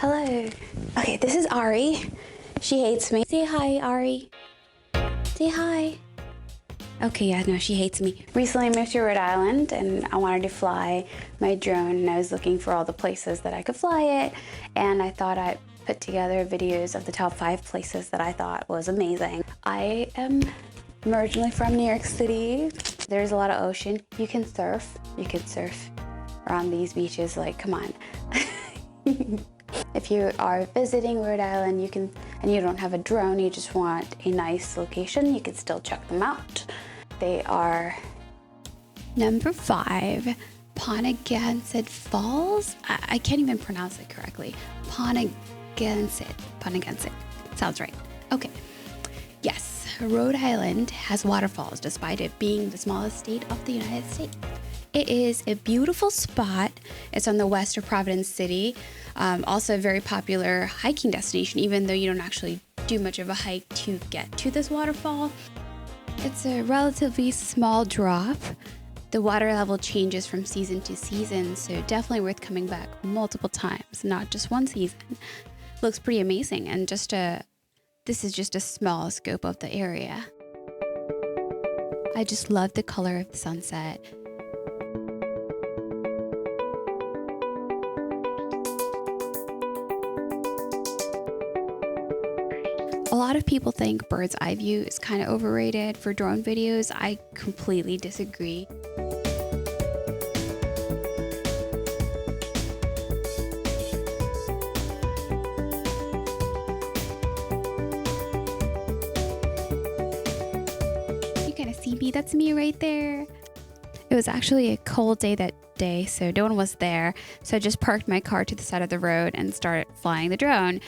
Hello. Okay, this is Ari. She hates me. Say hi, Ari. Say hi. Okay, yeah, no, she hates me. Recently I moved to Rhode Island and I wanted to fly my drone, and I was looking for all the places that I could fly it, and I thought I'd put together videos of the top 5 places that I thought was amazing. I am originally from New York City. There's a lot of ocean. You can surf. You can surf around these beaches, like, come on. If you are visiting Rhode Island, you can, and you don't have a drone, you just want a nice location, you can still check them out. They are number 5, Ponaganset Falls. I can't even pronounce it correctly. Ponaganset. Sounds right. Okay. Yes, Rhode Island has waterfalls despite it being the smallest state of the United States. It is a beautiful spot. It's on the west of Providence City. Also a very popular hiking destination, even though you don't actually do much of a hike to get to this waterfall. It's a relatively small drop. The water level changes from season to season, so definitely worth coming back multiple times, not just one season. Looks pretty amazing, and this is just a small scope of the area. I just love the color of the sunset. A lot of people think bird's eye view is kind of overrated for drone videos. I completely disagree. You kind of see me, that's me right there. It was actually a cold day that day, so no one was there. So I just parked my car to the side of the road and started flying the drone.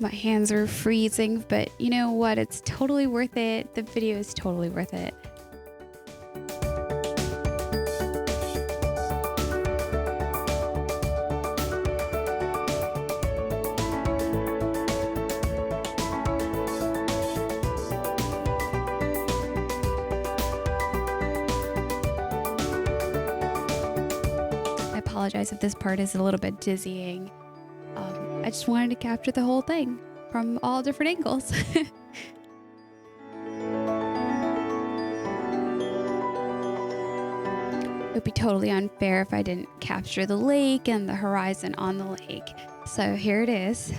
My hands are freezing, but you know what? It's totally worth it. The video is totally worth it. I apologize if this part is a little bit dizzying. I just wanted to capture the whole thing from all different angles. It would be totally unfair if I didn't capture the lake and the horizon on the lake. So here it is.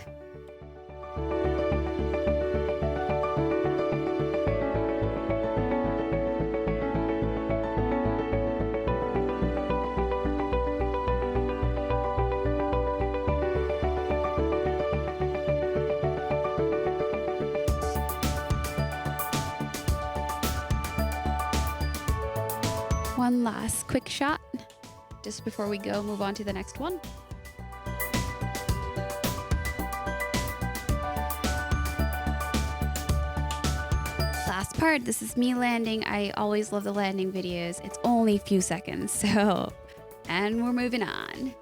One last quick shot just before we move on to the next one. Last part, this is me landing. I always love the landing videos. It's only a few seconds, so, and we're moving on.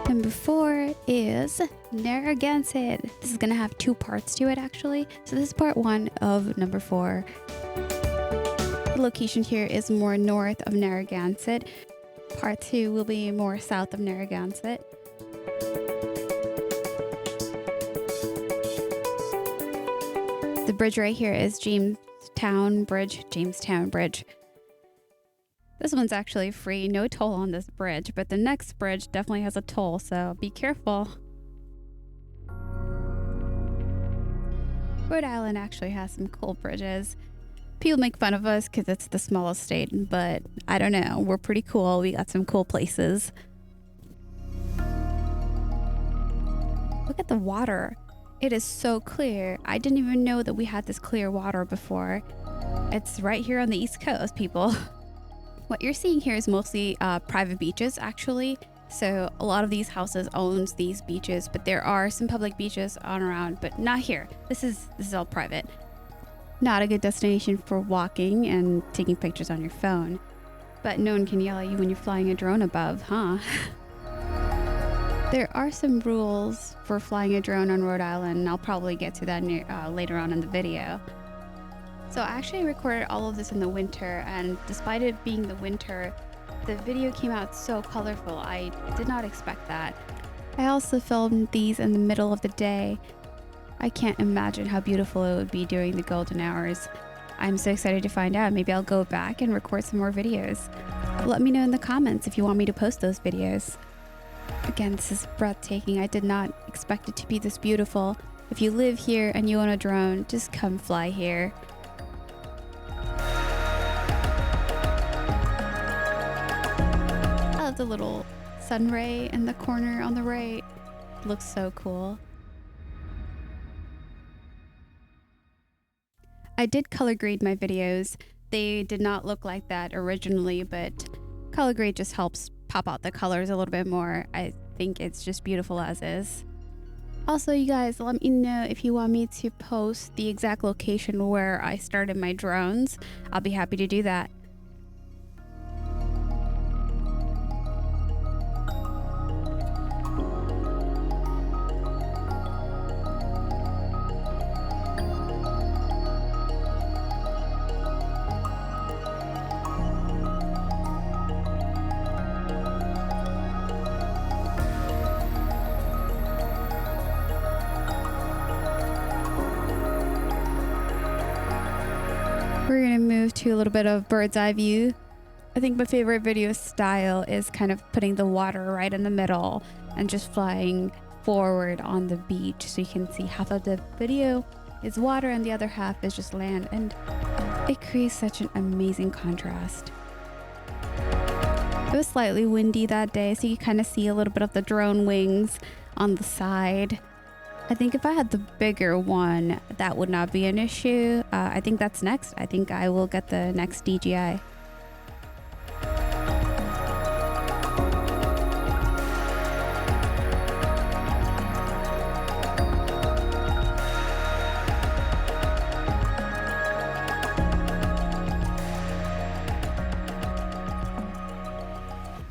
Number 4 is Narragansett. This is gonna have 2 parts to it actually. So this is part 1 of number 4. The location here is more north of Narragansett. Part 2 will be more south of Narragansett. The bridge right here is Jamestown Bridge. This one's actually free, no toll on this bridge, but the next bridge definitely has a toll, so be careful. Rhode Island actually has some cool bridges. People make fun of us because it's the smallest state, but I don't know. We're pretty cool. We got some cool places. Look at the water. It is so clear. I didn't even know that we had this clear water before. It's right here on the East Coast, people. What you're seeing here is mostly private beaches, actually. So a lot of these houses owns these beaches, but there are some public beaches on around, but not here. This is all private. Not a good destination for walking and taking pictures on your phone. But no one can yell at you when you're flying a drone above, huh? There are some rules for flying a drone on Rhode Island, and I'll probably get to that later on in the video. So I actually recorded all of this in the winter, and despite it being the winter, the video came out so colorful. I did not expect that. I also filmed these in the middle of the day. I can't imagine how beautiful it would be during the golden hours. I'm so excited to find out. Maybe I'll go back and record some more videos. Let me know in the comments if you want me to post those videos. Again, this is breathtaking. I did not expect it to be this beautiful. If you live here and you own a drone, just come fly here. I love the little sun ray in the corner on the right. It looks so cool. I did color grade my videos. They did not look like that originally, but color grade just helps pop out the colors a little bit more. I think it's just beautiful as is. Also, you guys, let me know if you want me to post the exact location where I started my drones. I'll be happy to do that. We're gonna move to a little bit of bird's eye view. I think my favorite video style is kind of putting the water right in the middle and just flying forward on the beach, so you can see half of the video is water and the other half is just land, and it creates such an amazing contrast. It was slightly windy that day, so you kind of see a little bit of the drone wings on the side. I think if I had the bigger one, that would not be an issue. I think that's next. I think I will get the next DJI.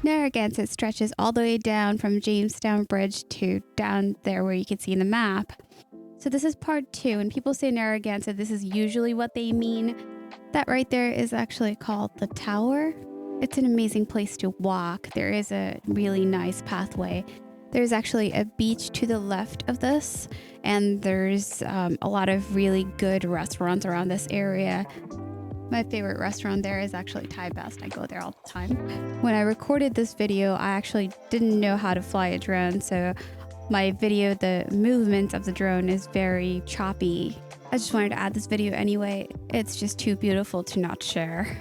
Narragansett stretches all the way down from Jamestown Bridge to down there where you can see in the map. So this is part 2, and people say Narragansett, this is usually what they mean. That right there is actually called the Tower. It's an amazing place to walk. There is a really nice pathway. There's actually a beach to the left of this, and there's a lot of really good restaurants around this area. My favorite restaurant there is actually Thai Best. I go there all the time. When I recorded this video, I actually didn't know how to fly a drone, so my video, the movements of the drone is very choppy. I just wanted to add this video anyway. It's just too beautiful to not share.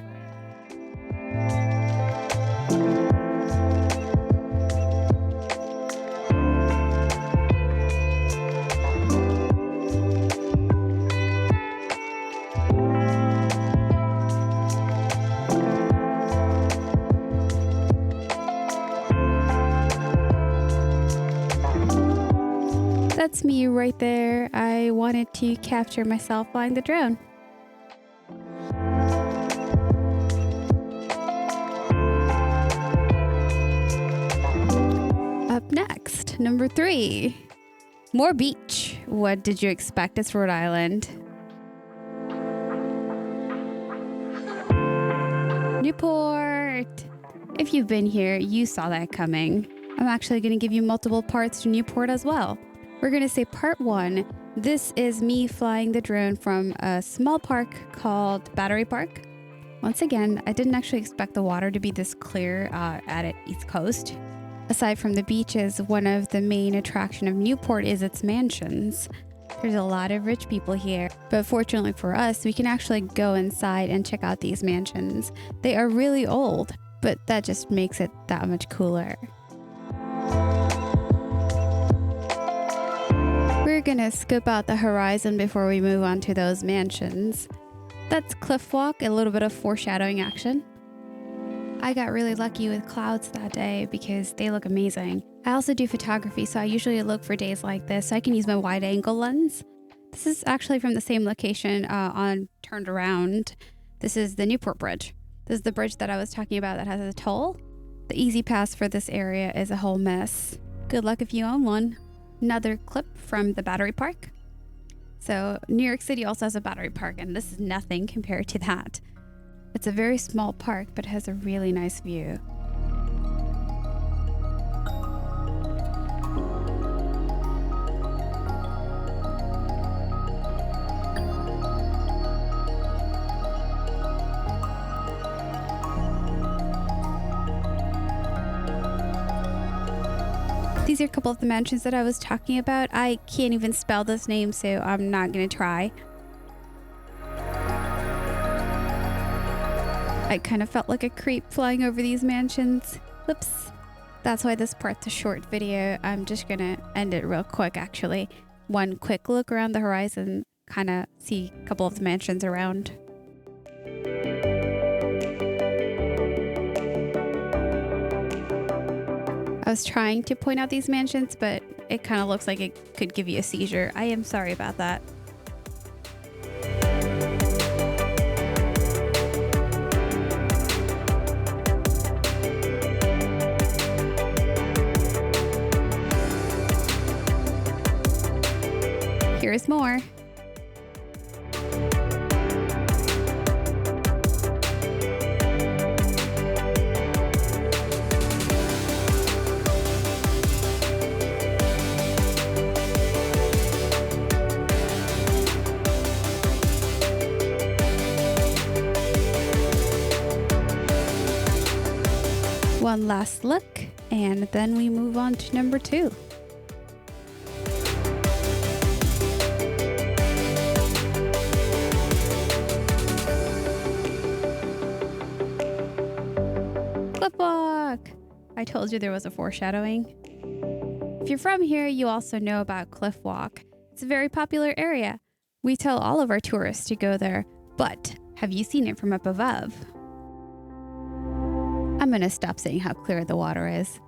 That's me right there. I wanted to capture myself flying the drone. Up next, number 3. More beach. What did you expect? It's Rhode Island. Newport. If you've been here, you saw that coming. I'm actually going to give you multiple parts to Newport as well. We're going to say part 1. This is me flying the drone from a small park called Battery Park. Once again, I didn't actually expect the water to be this clear at East Coast. Aside from the beaches, one of the main attractions of Newport is its mansions. There's a lot of rich people here, but fortunately for us, we can actually go inside and check out these mansions. They are really old, but that just makes it that much cooler. We're gonna scope out the horizon before we move on to those mansions. That's cliff walk, a little bit of foreshadowing action. I got really lucky with clouds that day because they look amazing. I also do photography, so I usually look for days like this so I can use my wide angle lens. This is actually from the same location on Turned Around. This is the Newport Bridge. This is the bridge that I was talking about that has a toll. The easy pass for this area is a whole mess. Good luck if you own one. Another clip from the Battery Park. So New York City also has a battery park, and this is nothing compared to that. It's a very small park, but has a really nice view. These are a couple of the mansions that I was talking about. I can't even spell this name, so I'm not going to try. I kind of felt like a creep flying over these mansions. Whoops. That's why this part's a short video. I'm just going to end it real quick, actually. One quick look around the horizon, kind of see a couple of the mansions around. I was trying to point out these mansions, but it kind of looks like it could give you a seizure. I am sorry about that. Here's more. One last look, and then we move on to number 2. Cliff Walk! I told you there was a foreshadowing. If you're from here, you also know about Cliff Walk. It's a very popular area. We tell all of our tourists to go there, but have you seen it from up above? I'm gonna stop saying how clear the water is.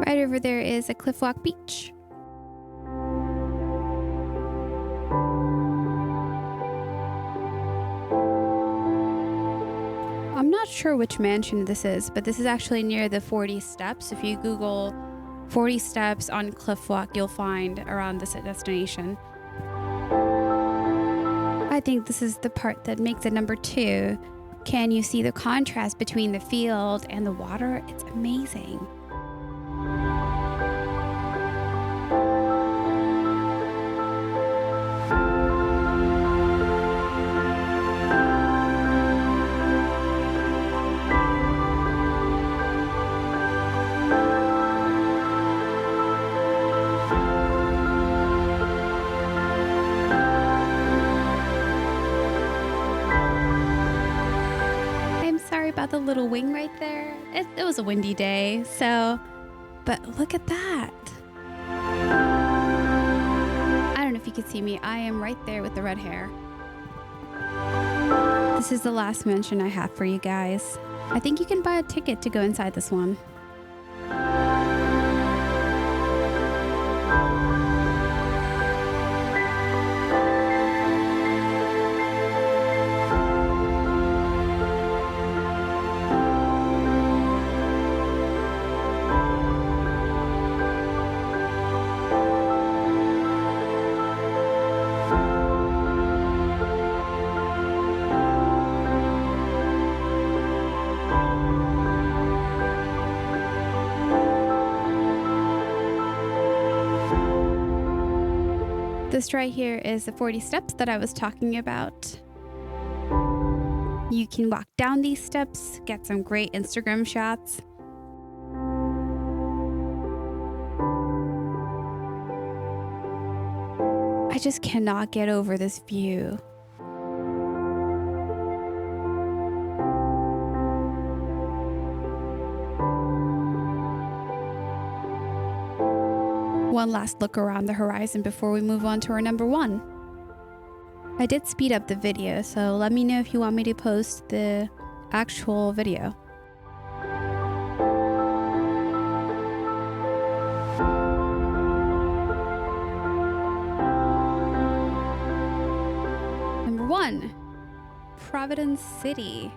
Right over there is a Cliff Walk Beach. I'm not sure which mansion this is, but this is actually near the 40 steps. If you Google 40 steps on Cliff Walk, you'll find around this destination. I think this is the part that makes it number 2. Can you see the contrast between the field and the water? It's amazing. About the little wing right there. It was a windy day, so, but look at that. I don't know if you can see me. I am right there with the red hair. This is the last mansion I have for you guys. I think you can buy a ticket to go inside this one. This right here is the 40 steps that I was talking about. You can walk down these steps, get some great Instagram shots. I just cannot get over this view. One last look around the horizon before we move on to our number 1. I did speed up the video, so let me know if you want me to post the actual video. Number 1, Providence City.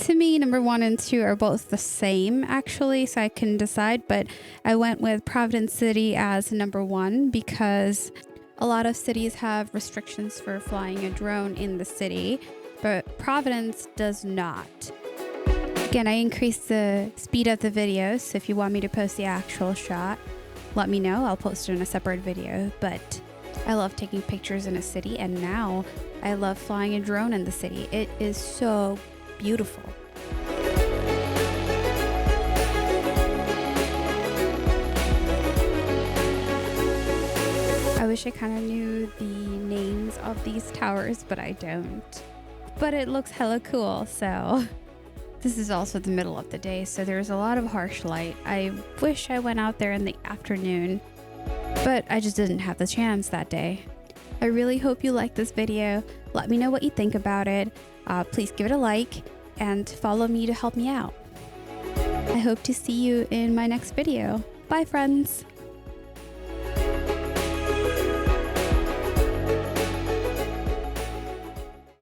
To me, number 1 and 2 are both the same, actually, so I couldn't decide, but I went with Providence City as number 1 because a lot of cities have restrictions for flying a drone in the city, but Providence does not. Again, I increased the speed of the video, so if you want me to post the actual shot, let me know. I'll post it in a separate video, but I love taking pictures in a city, and now I love flying a drone in the city. It is so beautiful. wish I kind of knew the names of these towers, but I don't. But it looks hella cool, so. This is also the middle of the day, so there's a lot of harsh light. I wish I went out there in the afternoon, but I just didn't have the chance that day. I really hope you liked this video. Let me know what you think about it. Please give it a like and follow me to help me out. I hope to see you in my next video. Bye, friends.